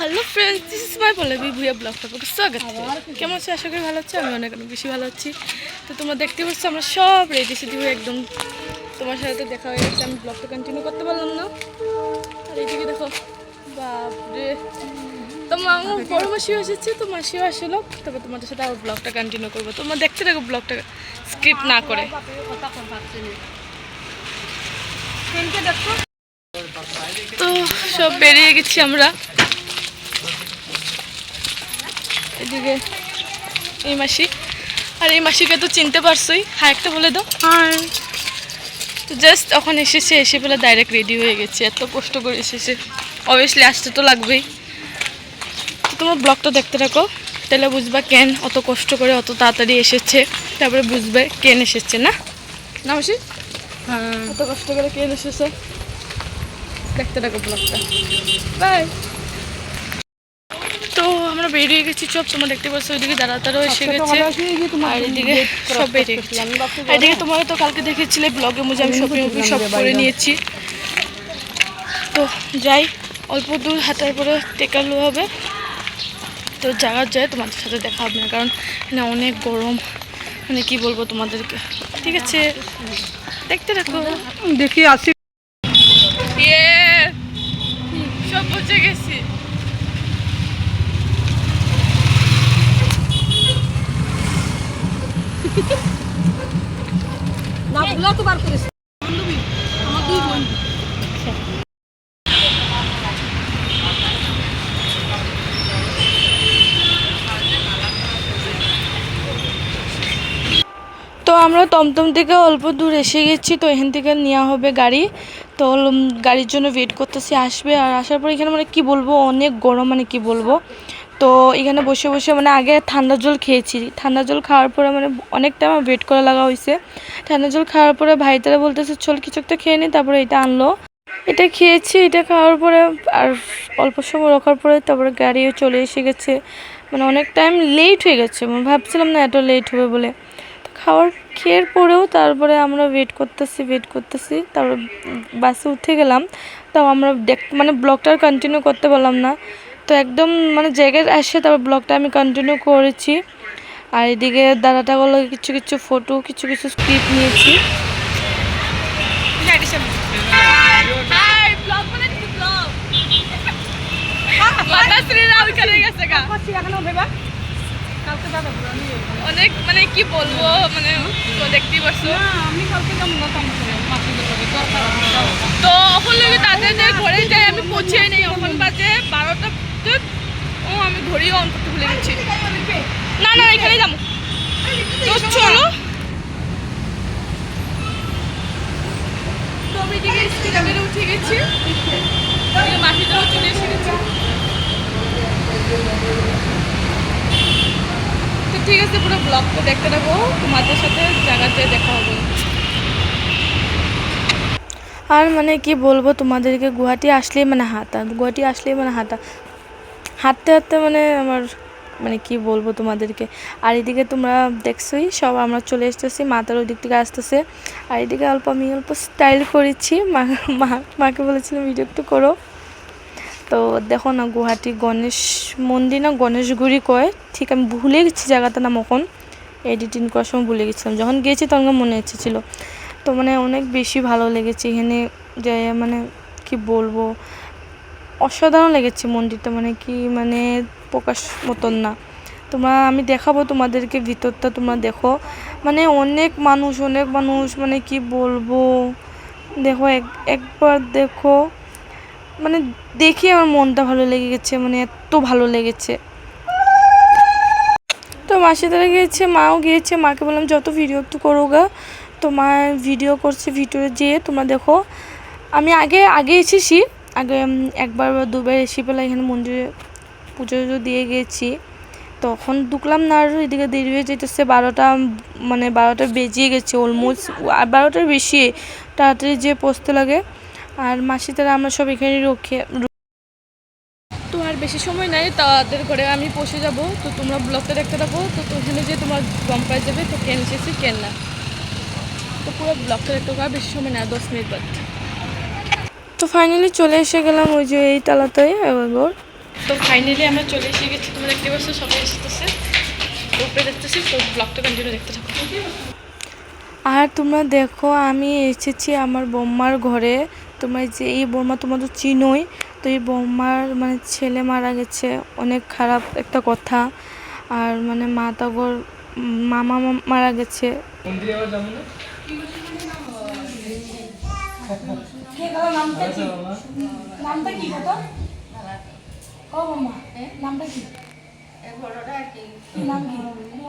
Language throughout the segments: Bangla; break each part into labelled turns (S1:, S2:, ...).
S1: Hello friends, this is my Pallavi Bhuiyan blog আপনাকে স্বাগত। কেমন আছে? আশা করি ভালো আছি। আমি অনেক বেশি ভালো আছি। তো তোমরা দেখতে পাচ্ছ আমরা সব রেডি সেডি হয়ে একদম তোমার সাথে তো দেখা হয়ে গেছে। আমি ব্লগটা কন্টিনিউ করতে পারলাম না। আর এইদিকে দেখো, বাপরে, তো আমার বড় মাসিও এসেছে, তো মাসিও আসলো। তবে তোমাদের সাথে আবার ব্লগটা কন্টিনিউ করবো। তোমরা দেখতে থাকো ব্লগটা স্ক্রিপ্ট না করে। তো সব বেরিয়ে গেছি আমরা। এদিকে এই মাসি, আর এই মাসিকে তো চিনতে পারছোই। হ্যাঁ, একটা বলে দাও। হ্যাঁ, তো জাস্ট ওখানে এসে পেলে ডাইরেক্ট রেডি হয়ে গেছে। এত কষ্ট করে এসেছে, অবভিয়াসলি আসতে তো লাগবেই। তো তোমার ব্লগটা দেখতে থাকো, তাহলে বুঝবা কেন অত কষ্ট করে অত তাড়াতাড়ি এসেছে। তারপরে বুঝবে কেন এসেছে। না না মাসি, হ্যাঁ, এত কষ্ট করে কেন এসেছে। দেখতে থাকো ব্লগটা। বাই। তো আমরা বেরিয়ে গেছি সব। তোমরা দেখতে পাচ্ছ ওইদিকে দাঁড়াতারও এসে গেছে, আর এদিকে সব বেরিয়ে গেছে। এদিকে তোমাকে তো কালকে দেখেছিলে ব্লগে মুঝে আমি শপিং সব করে নিয়েছি। তো যাই, অল্প দূর হাঁটার পরে টেকালো হবে। তো জায়গা যায় তোমাদের সাথে দেখা হবে না, কারণ এখানে অনেক গরম। মানে কি বলবো তোমাদেরকে। ঠিক আছে, দেখতে দেখো।
S2: দেখি আসি।
S1: সব পৌঁছে গেছি।
S2: না তো বার করিস বান্ধবী, আমার দুই বন্ধু।
S1: তো আমরা টমটম থেকে অল্প দূর এসে গেছি। তো এখান থেকে নেওয়া হবে গাড়ি। তো গাড়ির জন্য ওয়েট করতেছি, আসবে। আর আসার পর এখানে মানে কি বলবো, অনেক গরম, মানে কি বলবো। তো এখানে বসে বসে মানে আগে ঠান্ডা জল খেয়েছি। ঠান্ডা জল খাওয়ার পরে মানে অনেক টাইম ওয়েট করা লাগা হয়েছে। ঠান্ডা জল খাওয়ার পরে ভাইটারা বলতেছে চল কিছু একটা খেয়ে নিই। তারপরে এটা আনলো, এটা খেয়েছি। এটা খাওয়ার পরে আর অল্প সময় রাখার পরে তারপরে গাড়িও চলে এসে গেছে। মানে অনেক টাইম লেট হয়ে গেছে। মানে ভাবছিলাম না এত লেট হবে বলে। খাওয়ার খেয়ের পরেও তারপরে আমরা ওয়েট করতেছি। তারপর বাসে উঠে গেলাম। তাও আমরা মানে ব্লগটা আর কন্টিনিউ করতে পারলাম না। তো একদম মানে জায়গায় আসে তারপর ব্লগটা আমি কন্টিনিউ করেছি। আর এদিকে দাদাটাগুলো কিছু ফটো, কিছু স্ক্রিপ্ট নিয়েছি। অনেক মানে কি বলবো, মানে তো দেখতেই পারছো। তো এখন লোক তাদের ঘরে যাই, আমি পৌঁছে নেই। এখন বাজে 12টা। ও আমি ঘড়িও অন করতে ভুলে গেছি। না না, এখানেই যাবো। তো চলো। তো আমি এদিকে স্পিডে উঠে গেছি, মাটিটাও চলে এসে গেছে। তো ঠিক আছে, পুরো ব্লগটা দেখতে থাকো, তোমাদের সাথে জায়গাতে দেখা হবে। আর মানে কি বলবো তোমাদেরকে, গুয়াহাটি আসলেই মানে হাঁটতে মানে আমার মানে কি বলবো তোমাদেরকে। আর এদিকে তোমরা দেখছোই সব, আমরা চলে এসেছি। মাতার ওই দিক থেকে আসতেছে। আর এদিকে আমি অল্প স্টাইল করেছি। মাকে বলেছিলাম ভিডিও একটু করো। তো দেখো না, গুয়াহাটি গণেশ মন্দির না গণেশগুড়ি কয়, ঠিক আমি ভুলে গেছি জায়গাটার নাম। এখন এডিটিং করার সময় ভুলে গেছিলাম, যখন গিয়েছি তখন মনে এসেছিলো। তো মানে অনেক বেশি ভালো লেগেছে এখানে যে, মানে কি বলবো, অসাধারণ লেগেছে মন্দিরটা। মানে কি মানে প্রকাশ মতন না। আমি দেখাবো তোমাদেরকে ভিতরটা, তোমরা দেখো। মানে অনেক মানুষ মানে কি বলবো, দেখো একবার দেখো। মানে দেখে আমার মনটা ভালো লেগে গেছে, মানে এত ভালো লেগেছে। তো মাসি তারা গিয়েছে, মাও গিয়েছে। মাকে বললাম যত ভিডিও একটু করো গা। তো মা ভিডিও করছে। ভিডিও যেয়ে তোমরা দেখো। আমি আগে এসেছি, আগে একবার বা দুবার এসে পেলে এখানে মন্দিরে পুজো দিয়ে গিয়েছি। তখন ঢুকলাম না। আর এদিকে দেরি হয়ে যেতেছে, 12টা বেজিয়ে গেছে অলমোস্ট। 12টার বেশি, তাড়াতাড়ি যেয়ে পৌঁছতে লাগে। আর মাসি তারা আমরা সব এখানে তো আর বেশি সময় নাই, তাদের ঘরে আমি পৌঁছে যাব। তো তোমরা ব্লগটা দেখতে থাকো। তো ওখানে যে তোমার গম পাই যাবে তো কেন এসেছি কেন না। তো পুরো ব্লগটা দেখতে থাকো, আর বেশি সময় না, 10 মিনিট বাদ। তো ফাইনালি চলে এসে গেলাম ওই যে এই তালাতে এবার। তো ফাইনালি আমরা চলে এসে গেছি, তোমরা দেখতে পাচ্ছ সবাই এসেছে উপরে দেখতেছি। তো ব্লগটা কন্টিনিউ দেখতে থাকো। আর তোমরা দেখো আমি এসেছি আমার বৌমার ঘরে। তোমরা যে এই বৌমা তোমরা তো চিনোই, তো এই বৌমার মানে ছেলে মারা গেছে, অনেক খারাপ একটা কথা। আর মানে মাতাগর মামা মারা গেছে।
S2: নামটা কি কথা? ও মামা, নামটা কি? নাম কি?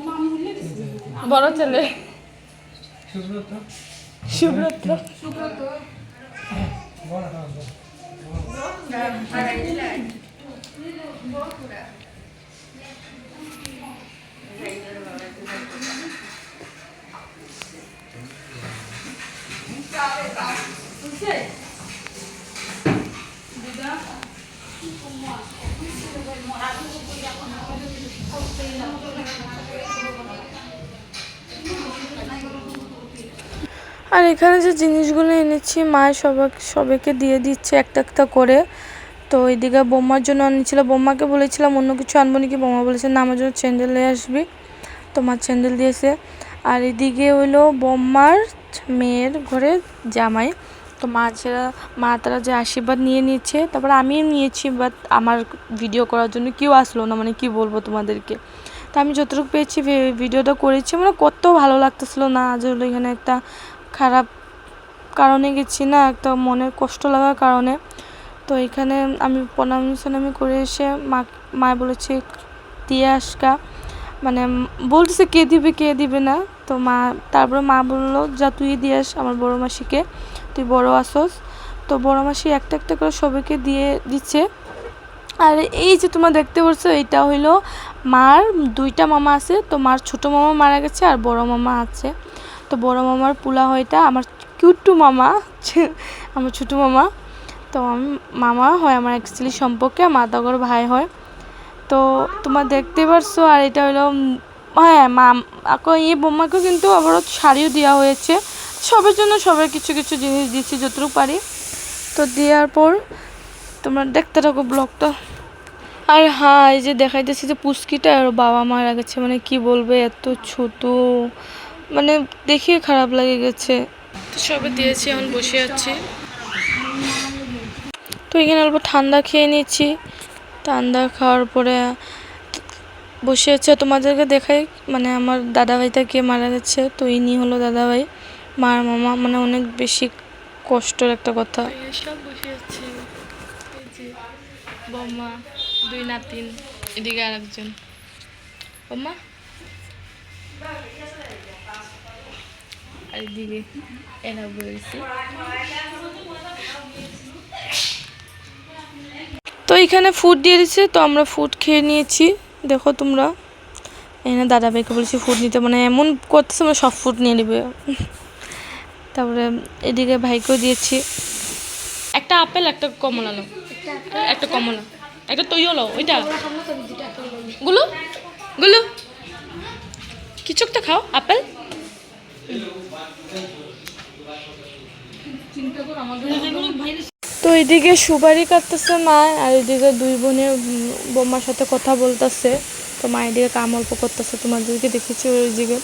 S2: নাম ভুলে গেছি।
S1: বড় ছেলে
S3: সুব্রত।
S1: সুব্রত।
S2: সুব্রত।
S1: আর এখানে যে জিনিসগুলো এনেছি মায়ের সবাইকে দিয়ে দিচ্ছে একটা একটা করে। তো এইদিকে বোম্মার জন্য আনিছিল, বোম্মাকে বলেছিলাম অন্য কিছু আনবো নাকি, বোম্মা বলেছে না আমার জন্য স্যান্ডেল নিয়ে আসবি, তো মা স্যান্ডেল দিয়েছে। আর এদিকে হইলো বোম্মার মেয়ের ঘরে জামাই, তো মা তারা যে আশীর্বাদ নিয়ে নিচ্ছে, তারপর আমিও নিয়েছি, বাট আমার ভিডিও করার জন্য কেউ আসলো না, মানে কি বলবো তোমাদেরকে। তো আমি যতটুকু পেয়েছি ভিডিওটা করেছি, মানে কত ভালো লাগতেছিলো না, আজ হলো এখানে একটা খারাপ কারণে গেছি না, একটা মনের কষ্ট লাগার কারণে। তো এখানে আমি প্রণামি করে এসে মা বলেছে দিয়ে আসকা, মানে বলতেছে কে দিবে না। তো তারপরে মা বললো যা তুই দিয়ে আস আমার বড় মাসিকে, তুই বড় আসস। তো বড় মাসি একটা একটা করে সবাইকে দিয়ে দিচ্ছে। আর এই যে তোমরা দেখতে পাচ্ছ এটা হইলো মার দুইটা মামা আছে, তো মার ছোট মামা মারা গেছে আর বড় মামা আছে। তো বড় মামার পোলা হয়টা আমার কিউটু মামা, আমার ছোট মামা। তো আমি মামা হয় আমার অ্যাকচুয়ালি সম্পর্কে মাতাগর ভাই হয়। তো তোমরা দেখতে পারছো। আর এটা হলো হ্যাঁ এই বোম্মাকেও কিন্তু আবারও শাড়িও দেওয়া হয়েছে, সবার জন্য সবার কিছু কিছু জিনিস দিচ্ছি যতটুকু পারি। তো দেওয়ার পর তোমরা দেখতে থাকো ব্লগটা। আর হ্যাঁ এই যে দেখাইতেছি যে পুচকিটা আর বাবা মারা গেছে, মানে কি বলবে এত ছোট, মানে দেখে খারাপ লাগে গেছে। তো সবে দিয়েছি, এখন বসে আছি। তো এখানে অল্প ঠান্ডা খেয়ে নিচ্ছি, ঠান্ডা খাওয়ার পরে বসে আছে। তোমাদেরকে দেখাই মানে আমার দাদাভাইটা কে মারা গেছে, তো ইনি হলো দাদাভাই মার মামা, মানে অনেক বেশি কষ্টের একটা কথা। সব বসে আছে, এই যে বৌমা, দুই নাতিন, এদিকে আর একজন বৌমা, আর এদিকে এরা বলেছি। তো এখানে ফুড দিয়ে দিচ্ছে, তো আমরা ফুড খেয়ে নিয়েছি। দেখো তোমরা এখানে দাদা ভাইকে বলেছি ফুড নিতে, মানে এমন করতেছে মানে সব ফুড নিয়ে নেবে। তারপরে এদিকে ভাইকেও দিয়েছি একটা আপেল, একটা কমলা নাও, একটা কমলা, একটা তৈও নাও, ওইটা গুলো গুলো কিছু একটা খাও, আপেল। তো এদিকে সুপারি কাটতেছে মা, আর এদিকে দুই বোনের বোম্মার সাথে কথা বলতেছে। তো মা এদিকে কাম অল্প করতেছে, তোমাদেরকে দেখেছি ওইদিকে।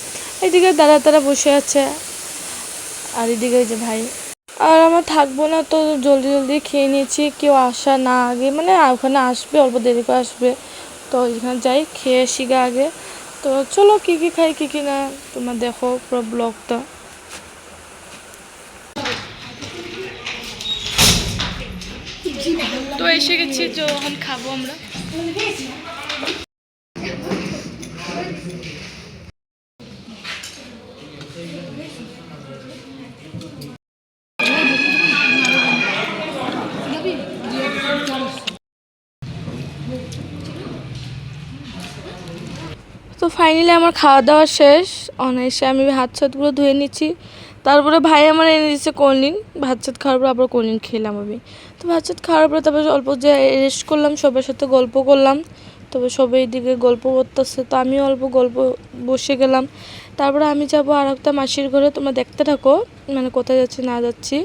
S1: এইদিকে তারা বসে আছে, আর এদিকে যে ভাই। আর আমার থাকবো না, তো জলদি খেয়ে নিয়েছি, কেউ আসা না আগে, মানে ওখানে আসবে অল্প দেরি করে আসবে, তো এখানে যাই খেয়ে আসি আগে। তো চলো কী খাই কী না তোমরা দেখো পুরো ব্লগটা। তো এসে গেছি, যখন খাবো আমরা। তো ফাইনালি আমার খাওয়া দাওয়া শেষ, অনায়াসে আমি হাত ছাতগুলো ধুয়ে নিচ্ছি। তারপরে ভাই আমার এনে দিচ্ছে কোল্ড ড্রিঙ্ক, ভাত ছাত খাওয়ার পর আবার কোল্ড ড্রিঙ্ক খেলাম আমি। তো ভাত ছাত খাওয়ার পরে তারপরে অল্প যে রেস্ট করলাম, সবার সাথে গল্প করলাম। তবে সবাই এদিকে গল্প করতেছে, তো আমিও অল্প গল্প বসে গেলাম। তারপরে আমি যাবো আর একটা মাসির ঘরে, তোমরা দেখতে থাকো মানে কোথায় যাচ্ছি না যাচ্ছি।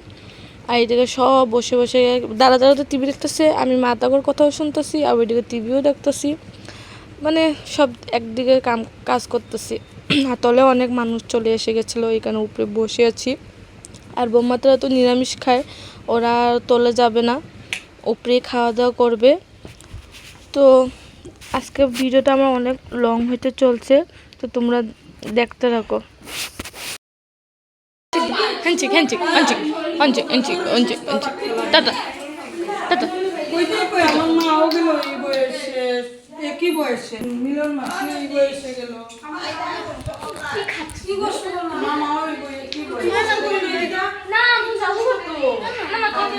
S1: আর এইদিকে সব বসে বসে দাঁড়া দাঁড়া তো টিভি দেখতেছে, আমি মা তাগর কথাও শুনতেছি আর ওইদিকে টিভিও দেখতেছি, মানে সব একদিকে কাজ করতেছি। আর তলে অনেক মানুষ চলে এসে গেছিলো, এখানে উপরে বসে আছি। আর বৌমাতারা তো নিরামিষ খায়, ওরা তলে যাবে না, উপরেই খাওয়া দাওয়া করবে। তো আজকে ভিডিওটা আমার অনেক লং হইতে চলছে, তো তোমরা দেখতে থাকো। হ্যান্চিক হ্যান্চিক হ্যান্চিক হ্যান্চিক হ্যান্চিক হ্যান্চিক হ্যান্চিক টাটা টাটা।
S3: আমার মাও গেল এই বয়সে, একই বয়সে মিলন মাসি এই বয়সে গেল। কি কষ্ট করলো আমার মাও এই বয়সে, কি বয়সে
S2: না আমি যাবো তো না না কত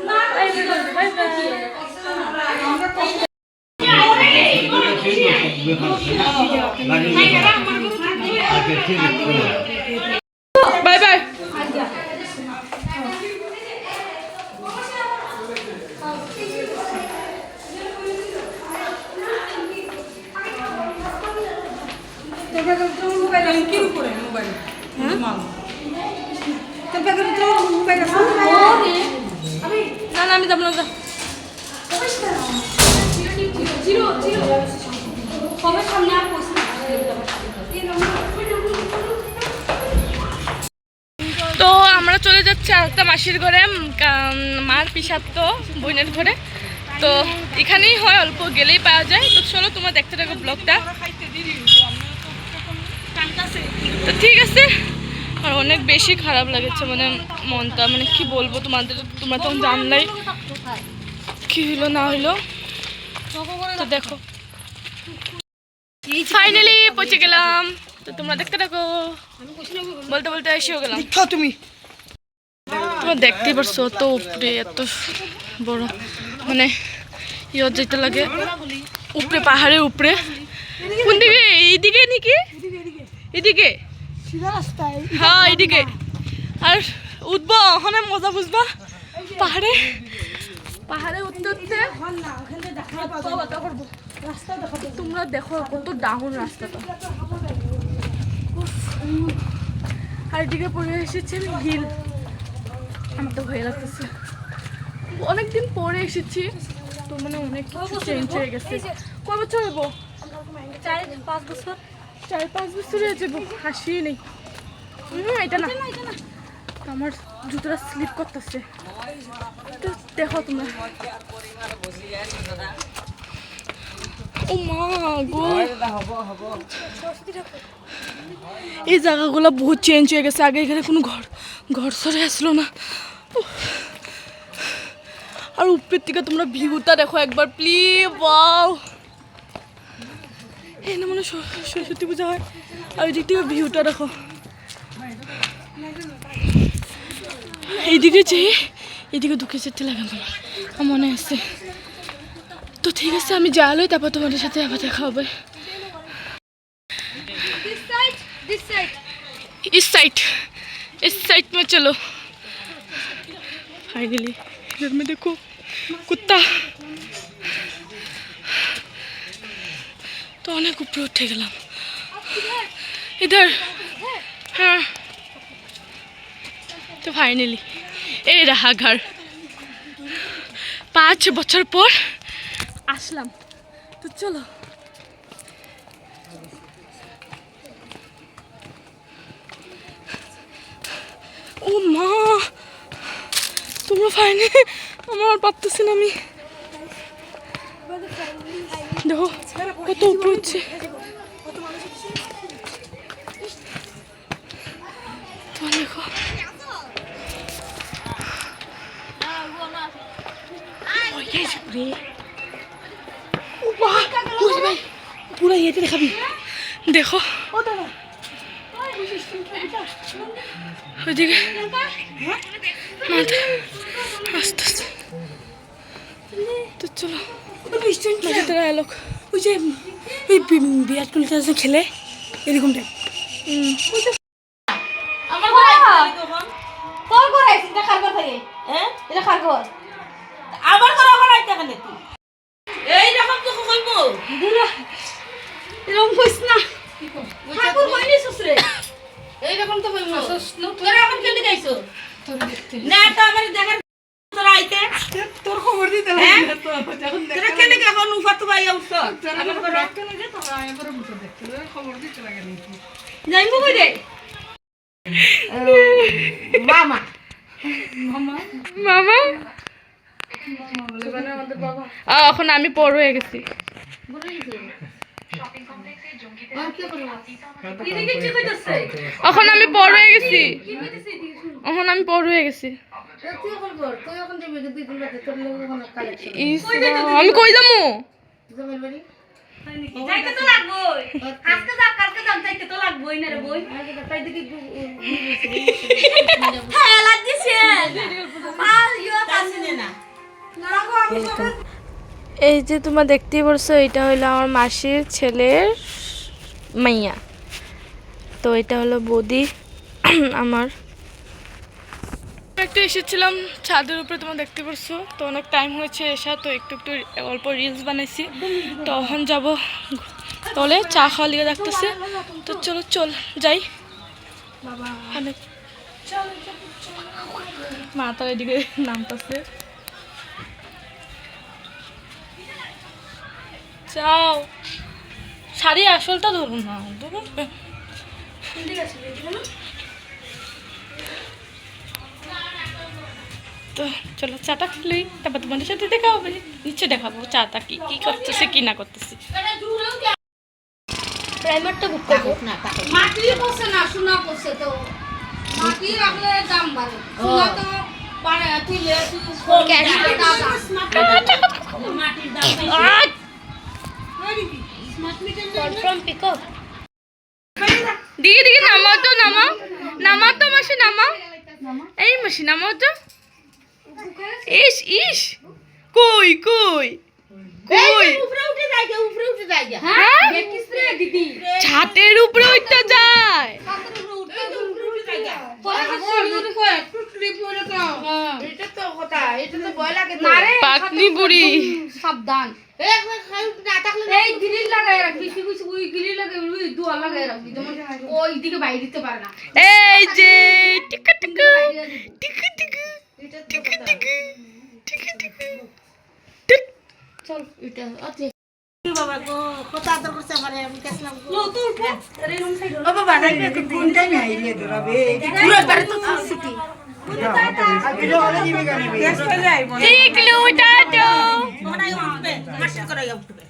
S2: না এই যে বাই
S1: বাই বাই।
S3: কি করে মোবাইল
S1: না না আমি যাবো না।
S2: জিরো জিরো সবার সামনে আর পোস্ট
S1: তো আমরা চলে যাচ্ছি আরেকটা মাসির ঘরে, মার পিসাত্ত বোনের ঘরে। তো এখানেই হয়, অল্প গেলেই পাওয়া যায়। তো চলো তোমরা দেখতে থাকো ব্লগটা। তো ঠিক আছে, আর অনেক বেশি খারাপ লাগেছে, মানে মনটা, মানে কি বলবো তোমাদের, তোমরা তো জানলাই কি হইলো না হইলো। তো দেখো ফাইনালি পৌঁছে গেলাম। তো তোমরা দেখতে থাকো, বলতে বলতে এসেও গেলাম।
S3: তুমি
S1: তোমরা দেখতেই পারছো, অত উপরে এত বড়, মানে ইয়ে যেতে লাগে উপরে, পাহাড়ের উপরে। কোন দিকে? এইদিকে নাকি? এদিকে? হ্যাঁ এইদিকে। আর উঠবো ওখানে, মজা বুঝবা পাহাড়ে, পাহাড়ে উঠতে উঠতে। তোমরা দেখো কত ডাউন রাস্তাটা, আর এদিকে পড়ে এসেছে হিল। আমার তো ভয় লাগতেছে, অনেকদিন পরে এসেছি, তো মানে অনেক কিছু চেঞ্জ হয়ে গেছে। কয় বছর হইব?
S2: 4-5 বছর
S1: 4-5 বছর হয়ে যাবো, হাসি নেই। এটা না, আমার জুতোটা স্লিপ করতেছে। তো দেখো তোমরা, ও মা গো, এই জায়গাগুলো বহুত চেঞ্জ হয়ে গেছে। আগে এখানে কোনো ঘর সরে আসলো না। আর উপরের থেকে তোমরা ভিউটা দেখো একবার প্লিজ, ওয়াও। এখানে মনে সরস্বতী পূজা হয়। আর ওই দিক থেকে ভিউটা দেখো, এইদিকে যে এইদিকে ঢুকে যেতে লাগে আমার মনে আছে। তো ঠিক আছে, আমি যাওয়ালই, তারপর তোমাদের সাথে আবার দেখা হবে। इस साइड में चलो। फाइनली इधर में देखो कुत्ता। तो अनेक ऊपर उठे गलम इधर। हाँ तो फाइनली ये रहा घर। 5 বছর পর আসলাম। তো চলো, ও মা তোমরা ফাইনালি, আমার পারতেছি না আমি। দেখো কত উপরে উঠছে। দেখো পুরো ইয়েতে দেখাবি। দেখো ওইদিকে আস্তে আস্তে। তো চলো, এলোক
S2: ওই যে ওই বিরাট কোহলি যে খেলে এরকম টাইপ।
S4: আবার করা হলাইতে কেন তুই এই রকম তো কইবো
S2: এরকম কইস না।
S4: ঠাকুর হয়নি শ্বশুরে এইরকম তো বলবো তোরা এখন কেন গাইছো না তো আমার দেখার তোরা আইতে
S3: তোর খবর দিতে
S4: হ্যাঁ?
S3: হবে তো যখন
S4: তোরা কেন এখন উফাত ভাই উঠছ
S3: আমার তো রাখতে লাগে তো আমি পরে মুছে দেখতে খবর দিতে লাগে নাকি
S4: যাইবো কই রে মামা
S1: মামা
S3: বলে মানে আমাদের বাবা
S1: এখন আমি বড় হয়ে গেছি এখন আমি বড় হয়ে গেছি এখন আমি বড় হয়ে গেছি ইস, আমি কই যামু
S4: যাইতে তো লাগবই আজকে যা কালকে যা যাইতে তো লাগবই না রে বই তাই দেখি হ্যাঁ লাগছে আর ইয়া কাছে না
S1: এই যে তোমরা দেখতেই পারছো এটা হলো আমার মাসির ছেলের মাইয়া তো এটা হলো বৌদি আমার একটু এসেছিলাম ছাদের উপরে তোমরা দেখতে পারছো তো অনেক টাইম হয়েছে এসা তো একটু একটু অল্প রিলস বানাইছি তো এখন যাব তলে চা খাওয়া লিগে রাখতেছে তো চলো চল যাই অনেক মা তো এদিকে নামতেছে যাও শাড়ি আসলটা ধরুন না ধরুন তো চলো চাটা খেলেই তারপর তোমাদের সাথে দেখা হবে নিচে দেখাবো চাটা কি কি করতেছে কি না করতেছি প্রাইমারটা বুক করবো
S4: না তাকে
S2: মাটি বসে না সোনা বসে তো মাটি রাখলে দাম বাড়ে সোনা তো পারে তুই লে তুই
S4: মাটির দাম
S1: কনফার্ম পিক আপ দিকে দিকে নামাও তো নামাও নামাও তো মাসি নামাও এই মাসি নামাও তো ইস ইস কই কই কই
S4: উপরে উঠে যায়
S1: হ্যাঁ
S2: দেখিস রে দিদি
S1: ছাতের উপরে উঠতে যায়
S2: এটা তো কথা এটা তো ভয় লাগে না রে
S1: পাকনি বুড়ি
S2: সাবধান এই গ্রিল লাগাই রাখবি কি কিছু ওই গ্রিল লাগাই ওই দুয়ার লাগাই রাখবি যেমন ওই দিকে বাইরে দিতে পারে না
S1: এই যে টিকা টিকা টিকা টিকা টিকা টিকা টিকা টিকা
S2: চল এটা আছে
S4: বাবা গো কত আদর করছে আমারে আমি কাছলাম
S3: লো তো উঠো
S4: ও বাবা যাইবে
S3: কোন টাইমে আইলে ধরাবে
S4: পুরো বারে তো সিটি
S1: টিকলু টাটো
S4: ওনাই উঠবে মাসির করে উঠবে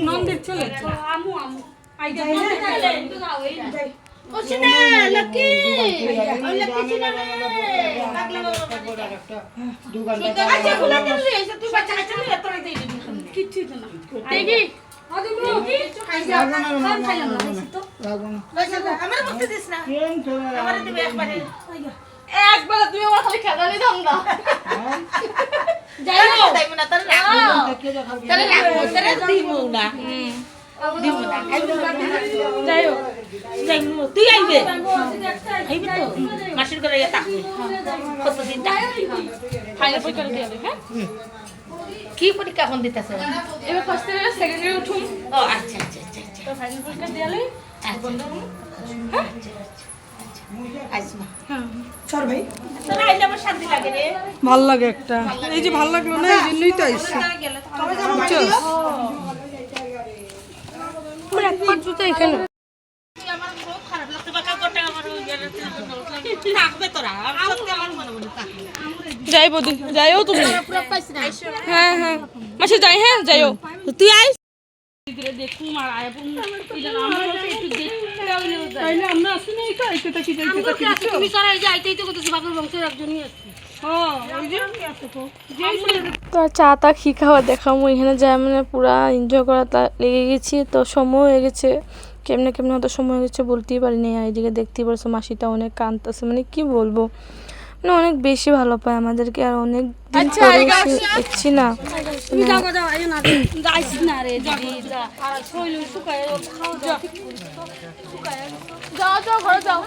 S3: নন্দের চলে
S2: আমু আই যাই
S4: ও সিনা লকি ও লকি সিনা পাগলা বাবা আচ্ছা খোলা দিন রে তুই বাচ্চা কাছে নিয়ে তোরে দেই দিবি
S2: কিচ্ছু তো না
S1: দেখি
S4: আমার করতে দিস না আমার দিবে একবারে
S1: একবার তুমি আমার খালি খেলানি দাম না
S4: যাই না না তার তারে লাগবো তারে দিমু না দিমু না
S1: যাই হোক
S4: যাইমু তুই আইবে আইবে তো মাসির করে থাকবে কতদিন
S1: ফাইনাল পরীক্ষা দিতে হবে হ্যাঁ
S4: কি পরীক্ষা এখন দিতেছ
S1: এবার ফার্স্ট ইয়ার সেকেন্ড ইয়ার উঠুন
S4: ও আচ্ছা আচ্ছা আচ্ছা আচ্ছা
S1: তো ফাইনাল পরীক্ষা দিয়ালে
S4: আইসমা
S3: চল ভাই
S4: তোরা আইলে আমার শান্তি লাগে রে
S3: ভাল লাগে একটা এই যে ভাল লাগলো না এই জন্যই তো আইছি বুঝছস?
S1: আমার একবার জুতো এখানে
S4: আমার খুব খারাপ লাগছে বাকা গোটা আমার থাকবে তোরা আমি সত্যি আমার মনে মনে থাকবে
S1: যাই বদি যাইও তুমি
S4: পুরো পাইছি না
S1: হ্যাঁ হ্যাঁ মাসি যাই হ্যাঁ যাইও
S4: তুই আইস
S2: দেখুন আর আয়াপুন আমার একটু দেখতে
S3: তাইলে আমরা আসি না এটা এটা কি যাইতে থাকি
S2: তুমি সারা এই যে আইতেই তো কত বাপের বংশের একজনই আছে
S3: হ্যাঁ ওই যে আছে তো
S1: তো আর চা তা খি খাওয়া দেখামো এখানে যায় মানে পুরা এনজয় করা তা লেগে গেছি তো সময় হয়ে গেছে কেমনে কেমনে হয়তো সময় হয়ে গেছে বলতেই পারিনি এইদিকে দেখতেই পারছো মাসিটা অনেক কাঁদতেছে মানে কি বলবো মানে অনেক বেশি ভালো পায় আমাদেরকে আর অনেক দিন পরে দেখছি না
S2: তুমি যাও যাও আইও না যাইস না রে দিদি যা আর শৈল শুকায় খাও যা
S1: যাও যাও ঘরে যাও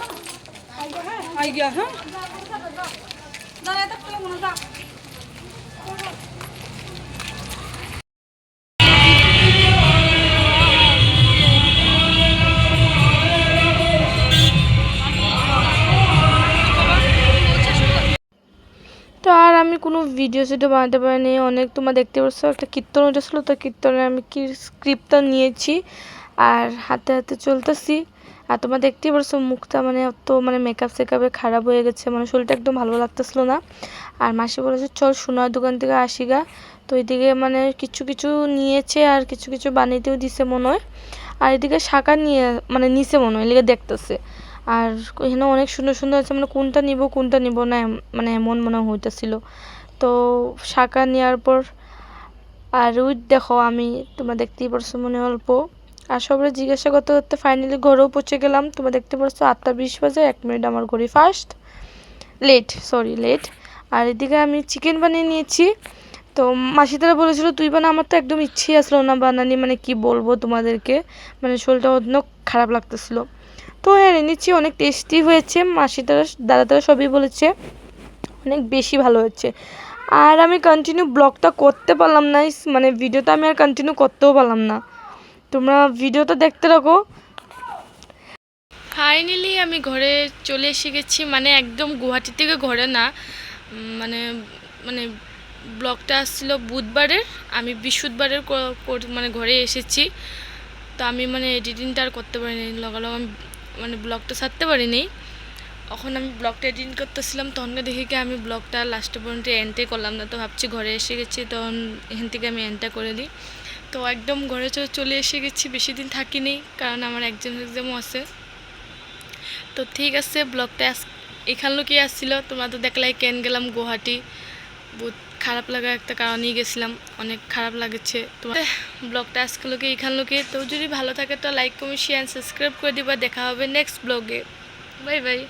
S3: আই গিয়া হ্যাঁ
S2: দাঁড়ায় থাকতে মনে যা
S1: তো আর আমি কোনো ভিডিও সিডিও বানাতে পারিনি। অনেক তোমরা দেখতে পাচ্ছ একটা কীর্তন উঠেছিলো, তো কীর্তনে আমি কি স্ক্রিপ্টটা নিয়েছি আর হাতে হাতে চলতেছি। আর তোমরা দেখতেই পারছো মুখটা মানে অত মানে মেকআপ সেকআপে খারাপ হয়ে গেছে, মানে শরীরটা একদম ভালো লাগতেছিলো না। আর মাসি বলেছে চল সোনার দোকান থেকে আসি গা। তো এদিকে মানে কিছু কিছু নিয়েছে আর কিছু কিছু বানিয়েতেও দিছে মনে হয়। আর এদিকে শাঁখা নিয়ে মানে নিচে মনে হয় এদিকে দেখতেছে। আর এখানে অনেক সুন্দর সুন্দর আছে, মানে কোনটা নিব না মানে এমন মনে হইতেছিল। তো শাঁখা নেওয়ার পর আর ওই দেখো আমি তোমরা দেখতেই পারছো মনে অল্প। আর সবাই জিজ্ঞাসা করতে করতে ফাইনালি ঘরেও পৌঁছে গেলাম। তোমরা দেখতে পাচ্ছ 8:20 বাজে, 1 মিনিট আমার ঘড়ি ফার্স্ট লেট। আর এদিকে আমি চিকেন বানিয়ে নিয়েছি। তো মাসি তারা বলেছিল তুই বানা, আমার তো একদম ইচ্ছেই আসলো না বানানি, মানে কি বলবো তোমাদেরকে, মানে শরীরটা অন্য খারাপ লাগতেছিল। তো হ্যাঁ এনেছি, অনেক টেস্টি হয়েছে। মাসি তারা দাদা তারা সবই বলেছে অনেক বেশি ভালো হয়েছে। আর আমি কন্টিনিউ ব্লগটা করতে পারলাম না, মানে ভিডিওটা আমি আর কন্টিনিউ করতেও পারলাম না। তোমরা ভিডিওটা দেখতে থাকো। ফাইনালি আমি ঘরে চলে এসে গেছি, মানে একদম গুয়াহাটি থেকে ঘরে না, মানে মানে ব্লগটা আসছিল বুধবারের, আমি বৃহস্পতিবারের মানে ঘরে এসেছি। তো আমি মানে এডিটিংটা আর করতে পারিনি, লগালগ আমি মানে ব্লগটা ছাড়তে পারিনি। এখন আমি ব্লগটা এডিট করতেছিলাম, তখন দেখি কি আমি ব্লগটা লাস্টে পর্যন্ত এন্ডটাই করলাম না। তো ভাবছি ঘরে এসে গেছি, তখন এখান থেকে আমি এন্ডটা করে দিই। তো একদম ঘরে চলে এসে গেছি, বেশি দিন থাকিনি কারণ আমার এক্সামও আছে। তো ঠিক আছে, ব্লগটা এখানলোকেই আসছিল। তোমরা তো দেখলাই কেন গেলাম গুয়াহাটি, বহুত খারাপ লাগা একটা কারণেই গেছিলাম, অনেক খারাপ লাগছে। তোমার ব্লগটা আজকালকে এখানলোকে। তো যদি ভালো থাকে তো লাইক কমেন্ট শেয়ার সাবস্ক্রাইব করে দিবা। দেখা হবে নেক্সট ব্লগে। Bye bye.